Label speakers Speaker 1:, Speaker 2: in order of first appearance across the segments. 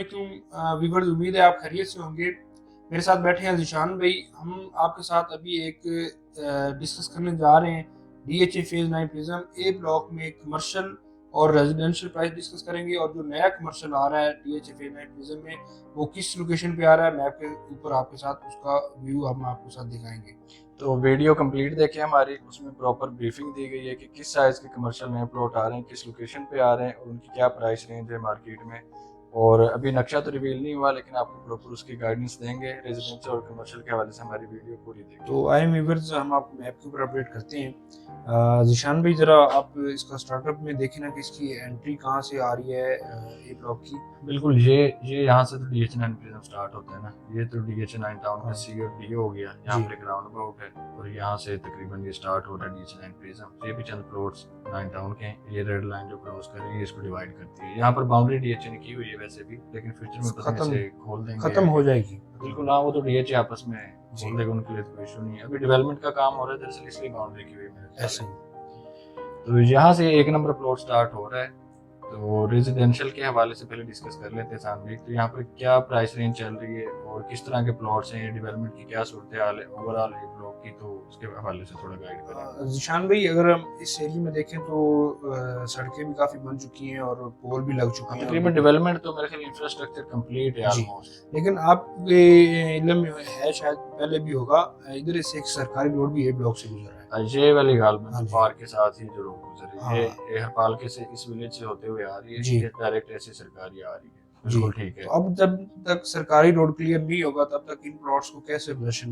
Speaker 1: अस्सलामुअलैकुम व्यूअर्स, उम्मीद है आप खैरियत से होंगे। मेरे साथ बैठे हैं ज़ीशान भाई। हम आपके साथ अभी एक डिस्कस करने जा रहे हैं DHA फेज 9 प्रिज्म ए ब्लॉक में कमर्शियल और रेजिडेंशियल प्राइस डिस्कस करेंगे, और जो नया कमर्शियल आ रहा है DHA फेज 9 प्रिज्म में वो किस लोकेशन पे आ रहा है, मैप के ऊपर आपके साथ उसका व्यू हम आपको साथ दिखाएंगे।
Speaker 2: तो वीडियो कंप्लीट देखें हमारी, उसमें प्रॉपर ब्रीफिंग दी गई है कि किस साइज़ के कमर्शियल नए प्लॉट आ रहे हैं, किस लोकेशन पे आ रहे हैं और उनकी क्या प्राइस रेंज है मार्केट में। और अभी नक्शा तो रिवील नहीं हुआ, लेकिन आपको प्रॉपर उसकी गाइडेंस देंगे। रेजिडेंशियल और कमर्शियल के हवाले से हमारी वीडियो पूरी देखें।
Speaker 1: तो आए व्यूअर्स, हम आपको मैप के ऊपर अपडेट करते हैं। ज़ीशान भाई, ज़रा आप इसका स्टार्टअप में देखें ना कि इसकी एंट्री कहाँ से आ रही है ए ब्लॉक की।
Speaker 2: बिल्कुल, ये यहाँ से तो DH9 प्रिज्म स्टार्ट होता है ना। ये तो DH9 टाउन का C और D हो गया, यहाँ पर एक राउंड अबाउट है और यहाँ से तकरीबन ये स्टार्ट हो रहा है DH9 प्रिज्म। ये भी चंद प्लॉट्स 9 टाउन के हैं। ये रेड लाइन जो क्रॉस कर रही है इसको डिवाइड करती है। यहाँ पर बाउंड्री DHA ने की हुई है वैसे भी, लेकिन फ्यूचर में पता नहीं खोल देंगे,
Speaker 1: खत्म हो जाएगी।
Speaker 2: बिल्कुल हाँ, वो तो DHA आपस में खोल देगा, उनके लिए तो कोई इशू नहीं है। अभी डेवलपमेंट का काम हो रहा है दरअसल, इसलिए बाउंड्री की हुई है ऐसे। तो यहाँ से 1 नंबर प्लॉट स्टार्ट हो रहा है। तो रेजिडेंशियल के हवाले से पहले डिस्कस कर लेते हैं सामने। तो यहाँ पर क्या प्राइस रेंज चल रही है और किस तरह के प्लॉट्स हैं, डेवलपमेंट की क्या सूरत हाल है ओवरऑल एक ब्लॉक की, तो उसके हवाले से थोड़ा गाइड करें।
Speaker 1: ज़ीशान भाई, अगर हम इस एरिया में देखें तो सड़कें भी काफ़ी बन चुकी हैं और पोल भी लग चुके हैं।
Speaker 2: तकरीबन डेवलपमेंट तो मेरे ख्याल इंफ्रास्ट्रक्चर कंप्लीट है ऑलमोस्ट।
Speaker 1: लेकिन आपके इल्म में है, शायद पहले भी होगा, इधर से एक सरकारी रोड भी ए ब्लॉक से गुजर रहा है।
Speaker 2: ये वाली गालबन पार्क के साथ ही जो रोड गुजर रही है, ये हरपाल के से इस विलेज से होते हुए आ रही है, ये डायरेक्ट ऐसे सरकारी आ रही है। बिल्कुल ठीक है।
Speaker 1: तो अब जब तक सरकारी रोड क्लियर नहीं होगा तब तक इन प्लॉट्स को कैसे पोजीशन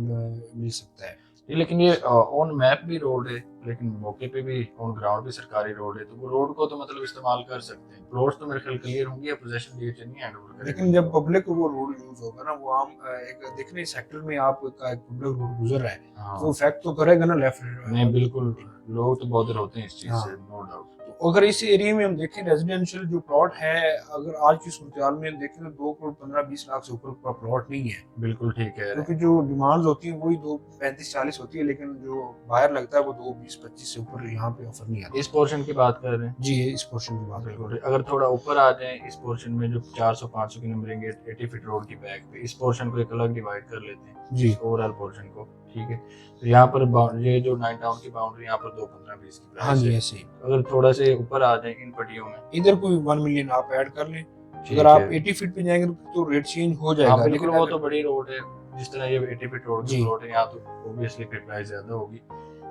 Speaker 1: मिल सकता है।
Speaker 2: लेकिन ये ऑन मैप भी रोड है, लेकिन मौके पे भी ऑन ग्राउंड भी सरकारी रोड है, तो वो रोड को तो मतलब इस्तेमाल कर सकते हैं। प्लॉट्स तो मेरे ख्याल क्लियर होंगे, पोजीशन DHA नहीं हैंडओवर करेगा।
Speaker 1: लेकिन जब पब्लिक को वो रोड यूज होगा ना, वो आम एक देखने सेक्टर में आपका एक पब्लिक रोड गुजर रहा है, तो इफेक्ट तो करेगा ना लेफ्ट
Speaker 2: नहीं, बिल्कुल लोग तो बॉदर होते हैं इस चीज से, नो डाउट।
Speaker 1: तो अगर इस एरिया में हम देखें रेजिडेंशियल जो प्लॉट है, अगर आज की सूरत में देखें तो 2 करोड़ 15-20 लाख से ऊपर का प्लॉट नहीं है।
Speaker 2: बिल्कुल ठीक है,
Speaker 1: क्योंकि जो डिमांड्स होती है वही 2.35-40 होती है, लेकिन जो बाहर लगता है वो 2.20-25 से ऊपर यहाँ पे ऑफर नहीं आता।
Speaker 2: इस पोर्शन की बात कर रहे हैं
Speaker 1: जी, इस पोर्शन की बात।
Speaker 2: बिल्कुल। अगर थोड़ा ऊपर आ जाए इस पोर्शन में जो 400-500 की नंबरिंग है 80 फीट रोड की बैक पे, इस पोर्शन को एक अलग डिवाइड कर लेते हैं
Speaker 1: जी,
Speaker 2: ओवरऑल पोर्शन को, ठीक है। तो यहाँ पर ये जो 9 टाउन की बाउंड्री यहाँ पर 2.15-20 की प्राइस।
Speaker 1: हाँ जी, ऐसे ही।
Speaker 2: अगर थोड़ा से ऊपर आ जाए इन पट्टियों में,
Speaker 1: इधर कोई 1 मिलियन आप ऐड कर लें, अगर आप 80 फीट पे जाएंगे तो रेट चेंज हो जाएगा।
Speaker 2: लेकिन वो तो बड़ी रोड है, जिस तरह ये 80 फीट रोड की रोड है, यहाँ तो ऑब्वियसली फिर प्राइस ज्यादा होगी।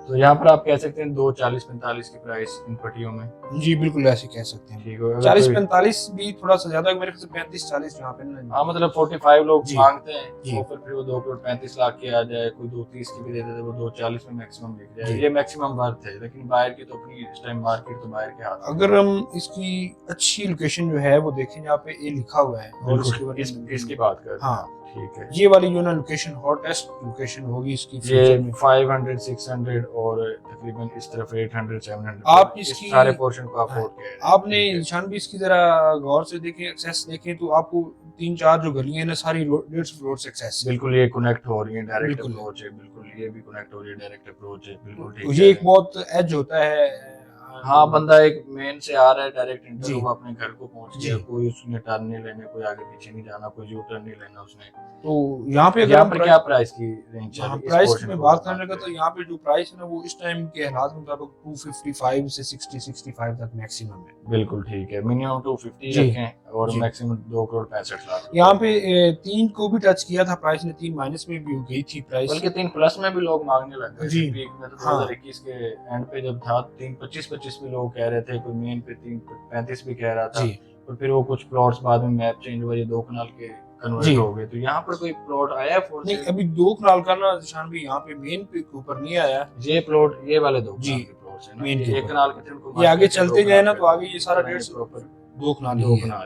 Speaker 2: तो यहाँ पर आप कह सकते हैं 2.40-45 की प्राइस इन पट्टियों में।
Speaker 1: जी बिल्कुल, ऐसे कह सकते हैं।
Speaker 2: ठीक है,
Speaker 1: 40-45 भी थोड़ा सा ज्यादा, मेरे ख्याल से 35-40 यहाँ पे ना।
Speaker 2: हाँ, मतलब 45 लोग मांगते हैं, तो फिर वो 2 करोड़ 35 लाख की आ जाए, कोई 2.30 की भी दे देते, वो 2.40 में मैक्सिमम बिक जाए। ये मैक्सिमम वर्थ है, लेकिन बाहर की तो अपनी इस टाइम मार्केट तो बाहर के हाथ।
Speaker 1: अगर हम इसकी अच्छी लोकेशन जो है वो देखें, यहाँ पे ए लिखा हुआ है और
Speaker 2: इसकी बात कर,
Speaker 1: हाँ
Speaker 2: ठीक है,
Speaker 1: ये वाली जो ना लोकेशन हॉटेस्ट लोकेशन होगी इसकी।
Speaker 2: ये 500 600 और तकरीबन इस तरफ 800 700
Speaker 1: आप इसकी
Speaker 2: सारे पोर्शन को अफोर्ड करें।
Speaker 1: आपने निशान भी इसकी जरा गौर से देखें, एक्सेस देखें तो आपको 3-4 जो गलियां हैं ना, सारी 150 रोड से एक्सेस।
Speaker 2: बिल्कुल, ये कनेक्ट हो रही है, डायरेक्ट अप्रोच है। बिल्कुल, ये भी कनेक्ट हो रही है, डायरेक्ट अप्रोच है। बिल्कुल ठीक है,
Speaker 1: ये एक बहुत एज होता है।
Speaker 2: हाँ, बंदा एक मेन से आ रहा है, डायरेक्ट इंटर वो अपने घर को पहुंच गया, कोई उसने टर्न नहीं लेने, कोई आगे पीछे नहीं जाना, कोई यू टर्न नहीं लेना उसने।
Speaker 1: तो यहाँ पे
Speaker 2: क्या प्राइस की रेंज है?
Speaker 1: प्राइस में बात करने लगा तो यहाँ पे जो प्राइस है ना वो इस टाइम के हालात मुताबिक 255 से 60-65 तक मैक्सिमम है।
Speaker 2: बिल्कुल ठीक है, मिनिमम 250 रखें और मैक्सिमम 2 करोड़ 65 लाख।
Speaker 1: यहाँ पे 3 को भी टच किया था प्राइस ने, 3 माइनस में भी हो गई थी प्राइस,
Speaker 2: बल्कि 3 प्लस में भी लोग मांगने लगे
Speaker 1: जी।
Speaker 2: पीक में तो 2021 के एंड पे जब था 3.25 भी लोग कह रहे थे, कोई मेन पे 3.35 भी कह रहा था, और फिर वो कुछ प्लॉट्स बाद में मैप चेंज हुआ, ये 2 कनाल के कन्वर्ट हो गए। तो यहाँ पर कोई प्लॉट आया फॉर
Speaker 1: नहीं, अभी 2 कनाल का ना निशान भी यहाँ पे मेन पे ऊपर नहीं आया।
Speaker 2: ये प्लॉट, ये वाले 2
Speaker 1: जी
Speaker 2: प्लॉट्स है ना, ये 1 कनाल के थे,
Speaker 1: ये आगे चलते जाए ना तो आगे ये सारा 150 प्रॉपर 2 कनाल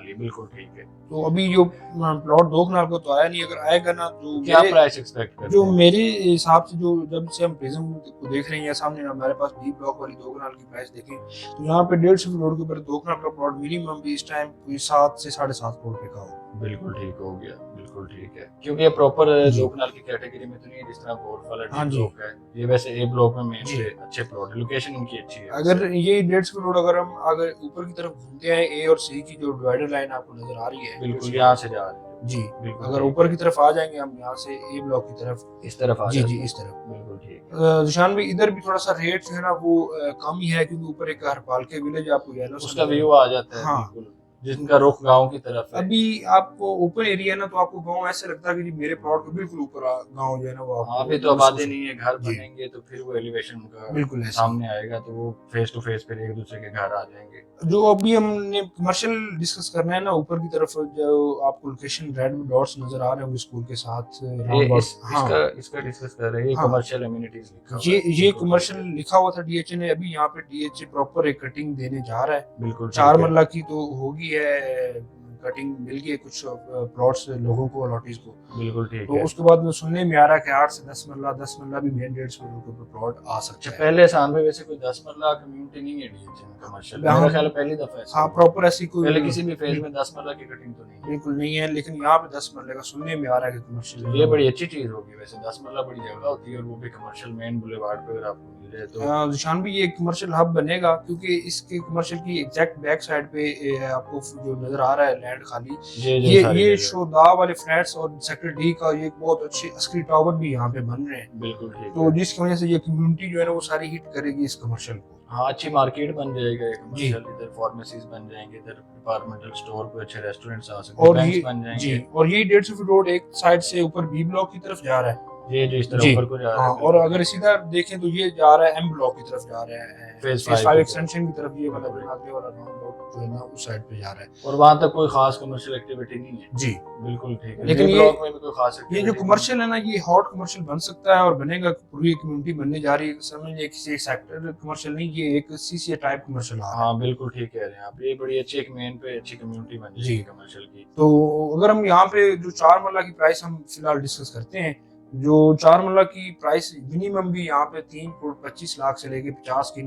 Speaker 2: ही। बिल्कुल ठीक है।
Speaker 1: तो अभी जो प्लॉट 2 कनाल का तो आया नहीं, अगर आएगा ना तो
Speaker 2: क्या प्राइस एक्सपेक्ट करते हैं?
Speaker 1: जो मेरे हिसाब से जो जब से हम प्रिज्म को देख रहे हैं सामने, हमारे पास बी ब्लॉक वाली 2 कनाल की प्राइस देखें तो यहाँ पे 150 रोड के ऊपर 2 कनाल का प्लॉट मिनिमम भी इस टाइम कोई 7 से 7.5 करोड़ पे का हो।
Speaker 2: बिल्कुल ठीक हो गया, बिल्कुल ठीक है, क्योंकि ये प्रॉपर
Speaker 1: जी।
Speaker 2: दो कनाल की कैटेगरी में तो नहीं है जिस तरह गोल्फ वाला
Speaker 1: हाँ
Speaker 2: डी
Speaker 1: जी।
Speaker 2: ब्लॉक है। ये वैसे ए ब्लॉक में मेन
Speaker 1: जी।
Speaker 2: पे अच्छे प्लॉट है, लोकेशन इनकी अच्छी है
Speaker 1: अगर
Speaker 2: वैसे।
Speaker 1: ये 150 रोड अगर हम अगर ऊपर की तरफ घूमते हैं, ए और सी की जो डिवाइडर लाइन आपको नजर आ रही है
Speaker 2: बिल्कुल यहाँ से जा रहे हैं।
Speaker 1: जी,
Speaker 2: बिल्कुल
Speaker 1: अगर
Speaker 2: ठीक
Speaker 1: ऊपर
Speaker 2: है।
Speaker 1: की तरफ आ जाएंगे हम यहाँ से ए ब्लॉक की तरफ,
Speaker 2: इस तरफ आ
Speaker 1: जी
Speaker 2: जाते
Speaker 1: जी
Speaker 2: हैं।
Speaker 1: इस तरफ।
Speaker 2: बिल्कुल ठीक है।
Speaker 1: जिशान भाई इधर भी थोड़ा सा रेट जो है ना वो कम ही है, क्योंकि ऊपर एक हरपाल के विलेज आपको येलो सा
Speaker 2: उसका
Speaker 1: नजर
Speaker 2: व्यू आ जाता है,
Speaker 1: हाँ।
Speaker 2: बिल्कुल, जिनका रुख गांव की तरफ है।
Speaker 1: अभी आपको ओपन एरिया है ना, तो आपको गांव ऐसे लगता है कि जी मेरे प्लॉट के बिल्कुल ऊपर गांव जो है ना वो
Speaker 2: हाँ,
Speaker 1: आपको
Speaker 2: अभी तो आबादी
Speaker 1: महसूस
Speaker 2: नहीं है, घर
Speaker 1: जी।
Speaker 2: बनेंगे तो फिर वो एलिवेशन उनका
Speaker 1: बिल्कुल ऐसे ही।
Speaker 2: सामने आएगा, तो वो फेस टू फेस फिर एक दूसरे के घर आ जाएंगे।
Speaker 1: जो अभी हमने कमर्शियल डिस्कस करना है ना, ऊपर की तरफ जो आपको लोकेशन रेड में डॉट्स नजर आ रहे होंगे स्कूल के साथ
Speaker 2: ये
Speaker 1: राउंड हाँ
Speaker 2: इसका डिस्कस कर रहे हैं, ये
Speaker 1: हाँ।
Speaker 2: कमर्शियल एमिनिटीज लिखा हुआ
Speaker 1: ये
Speaker 2: है।
Speaker 1: ये
Speaker 2: बिल्कुल
Speaker 1: कमर्शियल
Speaker 2: ठीक है।
Speaker 1: लिखा हुआ था डीएचए ने, अभी यहाँ पे डीएचए प्रॉपर एक कटिंग देने जा रहा है।
Speaker 2: बिल्कुल ठीक
Speaker 1: 4
Speaker 2: है।
Speaker 1: मरला की तो होगी है, कटिंग मिल गई है कुछ प्लॉट्स लोगों को, अलॉटीज को।
Speaker 2: बिल्कुल ठीक
Speaker 1: तो
Speaker 2: है।
Speaker 1: उसके बाद में सुनने में आ रहा है कि 8 से 10 मरला भी मेन 150 करोड़ के ऊपर प्लॉट आ
Speaker 2: अच्छा,
Speaker 1: सकता है।
Speaker 2: पहले साल में वैसे कोई 10 मरला कम्युनिटी नहीं है डीएचए में कमर्शियल,
Speaker 1: हाँ।
Speaker 2: मेरा ख्याल है पहली दफा है।
Speaker 1: हाँ प्रॉपर ऐसी कोई
Speaker 2: पहले किसी भी फेज में 10 मरला की कटिंग तो नहीं है।
Speaker 1: बिल्कुल नहीं है, लेकिन यहाँ पे 10 मरले का सुनने में आ रहा है कि कमर्शियल।
Speaker 2: ये बड़ी अच्छी चीज होगी वैसे, 10 मरला बड़ी जगह होती है और वो भी कमर्शियल मेन बुलेवार्ड पे अगर आपको मिल जाए तो।
Speaker 1: निशान भी ये कमर्शियल हब बनेगा, क्योंकि इसके कमर्शियल की एग्जैक्ट बैक साइड पे आपको जो नजर आ रहा है लैंड खाली, ये शोदा वाले फ्लैट्स और सेक्टर डी का ये बहुत अच्छे अस्करी टावर भी यहाँ पे बन रहे हैं।
Speaker 2: बिल्कुल ठीक
Speaker 1: तो
Speaker 2: है।
Speaker 1: जिसकी वजह से ये कम्युनिटी जो है ना वो सारी हिट करेगी इस कमर्शियल को।
Speaker 2: हाँ, अच्छी मार्केट बन जाएगा ये कमर्शियल, इधर फार्मेसीज बन जाएंगे, इधर डिपार्टमेंटल स्टोर कोई अच्छे रेस्टोरेंट्स आ सकते हैं,
Speaker 1: और
Speaker 2: बैंक्स
Speaker 1: ये
Speaker 2: बन जाएंगे।
Speaker 1: जी, और ये 150 फीट रोड एक साइड से ऊपर बी ब्लॉक की तरफ जा रहा है,
Speaker 2: ये जो इस तरह
Speaker 1: जी
Speaker 2: ऊपर को जा रहा
Speaker 1: हाँ।
Speaker 2: है।
Speaker 1: और अगर सीधा देखें तो ये जा रहा है एम ब्लॉक की तरफ जा रहा है,
Speaker 2: फेज
Speaker 1: फेज
Speaker 2: 5
Speaker 1: 5 एक्सटेंशन की तरफ, ये वाला आगे वाला राउंड जो है ना उस साइड पे जा रहा है।
Speaker 2: और वहां तक कोई खास कमर्शियल एक्टिविटी नहीं है।
Speaker 1: जी
Speaker 2: बिल्कुल ठीक है।
Speaker 1: लेकिन
Speaker 2: ये ब्लॉक में भी कोई खास
Speaker 1: ये जो
Speaker 2: activity
Speaker 1: कमर्शियल है ना, ये हॉट कमर्शियल बन सकता है और बनेगा, पूरी कम्युनिटी बनने जा रही है। समझ लीजिए किसी एक सेक्टर कमर्शियल नहीं, ये एक सीसीए टाइप कमर्शियल आ
Speaker 2: नहीं।
Speaker 1: रहा है।
Speaker 2: हाँ बिल्कुल ठीक कह रहे हैं आप, ये बड़ी अच्छी एक मेन पे अच्छी कम्युनिटी बन
Speaker 1: जी।
Speaker 2: जाएगी कमर्शियल की।
Speaker 1: तो अगर हम यहाँ पे जो 4 मरला की प्राइस हम फिलहाल डिस्कस करते हैं, जो 4 मरला की प्राइस मिनिमम भी यहाँ पे 3 करोड़ 25 लाख से लेके 50 की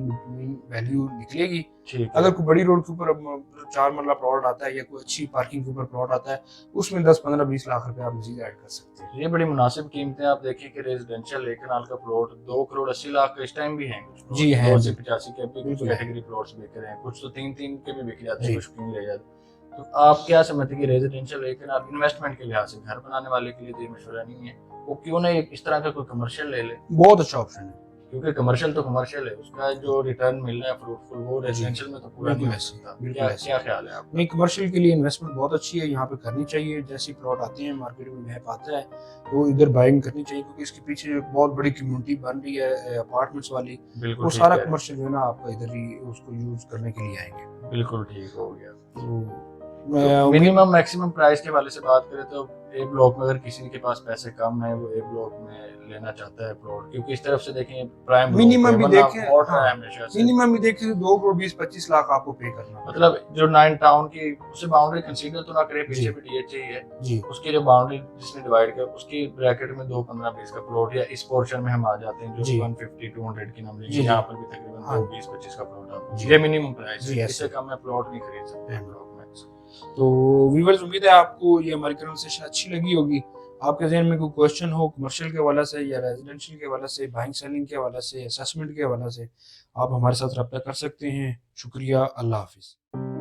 Speaker 1: वैल्यू निकलेगी।
Speaker 2: ठीक है।
Speaker 1: अगर कोई बड़ी रोड के ऊपर 4 मरला प्लॉट आता है या कोई अच्छी पार्किंग के ऊपर प्लॉट आता है, उसमें 10-15-20 लाख रुपए आप मजीद ऐड कर सकते हैं।
Speaker 2: ये बड़ी मुनासिब कीमतें। आप देखिए कि रेजिडेंशियल एक कनाल का प्लॉट 2 करोड़ 80 लाख का इस टाइम भी है, कुछ
Speaker 1: जी है।
Speaker 2: 2 से 85 के भी कुछ
Speaker 1: बिल्कुल है।
Speaker 2: कैटेगरी प्लॉट्स बिक रहे हैं, कुछ तो 3-3 के भी बिक जाते हैं,
Speaker 1: जी।
Speaker 2: कुछ 3 ले जाते हैं। तो आप क्या समझते हैं कि रेजिडेंशियल एक कनाल इन्वेस्टमेंट के लिहाज से घर बनाने वाले के लिए तो ये मशवरा नहीं है, वो क्यों ना इस तरह का कोई कमर्शियल ले ले?
Speaker 1: बहुत अच्छा ऑप्शन है,
Speaker 2: क्योंकि कमर्शियल तो कमर्शियल है, उसका जो रिटर्न मिल रहा है फ्रूटफुल, वो रेजिडेंशियल में तो पूरा नहीं
Speaker 1: बिल्कुल
Speaker 2: हो
Speaker 1: ऐसे,
Speaker 2: सकता।
Speaker 1: बिल्कुल
Speaker 2: क्या
Speaker 1: ऐसे।
Speaker 2: क्या ख्याल है आपका?
Speaker 1: नहीं, कमर्शियल के लिए इन्वेस्टमेंट बहुत अच्छी है, यहाँ पे करनी चाहिए। जैसे प्लॉट आते हैं मार्केट में मैप आता है तो इधर बाइंग करनी चाहिए, क्योंकि इसके पीछे एक बहुत बड़ी कम्युनिटी बन रही है अपार्टमेंट्स वाली,
Speaker 2: बिल्कुल
Speaker 1: वो
Speaker 2: ठीक
Speaker 1: सारा
Speaker 2: है।
Speaker 1: कमर्शियल जो है ना आपका इधर ही उसको यूज करने के लिए आएंगे।
Speaker 2: बिल्कुल ठीक हो गया।
Speaker 1: तो
Speaker 2: मिनिमम मैक्सिमम प्राइस के वाले से बात करें तो ए ब्लॉक में अगर किसी के पास पैसे कम है, वो ए ब्लॉक में लेना चाहता है प्लॉट, क्योंकि इस तरफ से देखें प्राइम
Speaker 1: मिनिमम भी देखें,
Speaker 2: हाँ, हमेशा से
Speaker 1: मिनिमम भी देखें तो 2 करोड़ 20-25 लाख आपको पे करना,
Speaker 2: मतलब जो 9 टाउन की उससे बाउंड्री कंसीडर तो ना करे, पीछे
Speaker 1: जी।
Speaker 2: भी डीएचए ही है,
Speaker 1: जी
Speaker 2: उसकी जो बाउंड्री जिसने डिवाइड किया उसकी ब्रैकेट में 2 15-20 का प्लॉट, या इस पोर्शन में हम आ जाते हैं जो
Speaker 1: जी।
Speaker 2: 150-200 की नंबर,
Speaker 1: जी,
Speaker 2: यहाँ पर भी तकरीबन
Speaker 1: हाँ।
Speaker 2: 20-25 का प्लॉट आपको,
Speaker 1: जी।
Speaker 2: ये मिनिमम प्राइस
Speaker 1: जी,
Speaker 2: है,
Speaker 1: ऐसे।
Speaker 2: इससे कम में प्लॉट नहीं खरीद सकते हैं ब्लॉक में।
Speaker 1: तो व्यूअर्स, उम्मीद है आपको ये हमारी कन्वर्सेशन अच्छी लगी होगी। आपके जहन में कोई क्वेश्चन हो कमर्शियल के हवाले से या रेजिडेंशियल के हवाले से, बाइंग सेलिंग के हवाले से, असेसमेंट के हवाले से, आप हमारे साथ रब्ता कर सकते हैं। शुक्रिया, अल्लाह हाफिज़।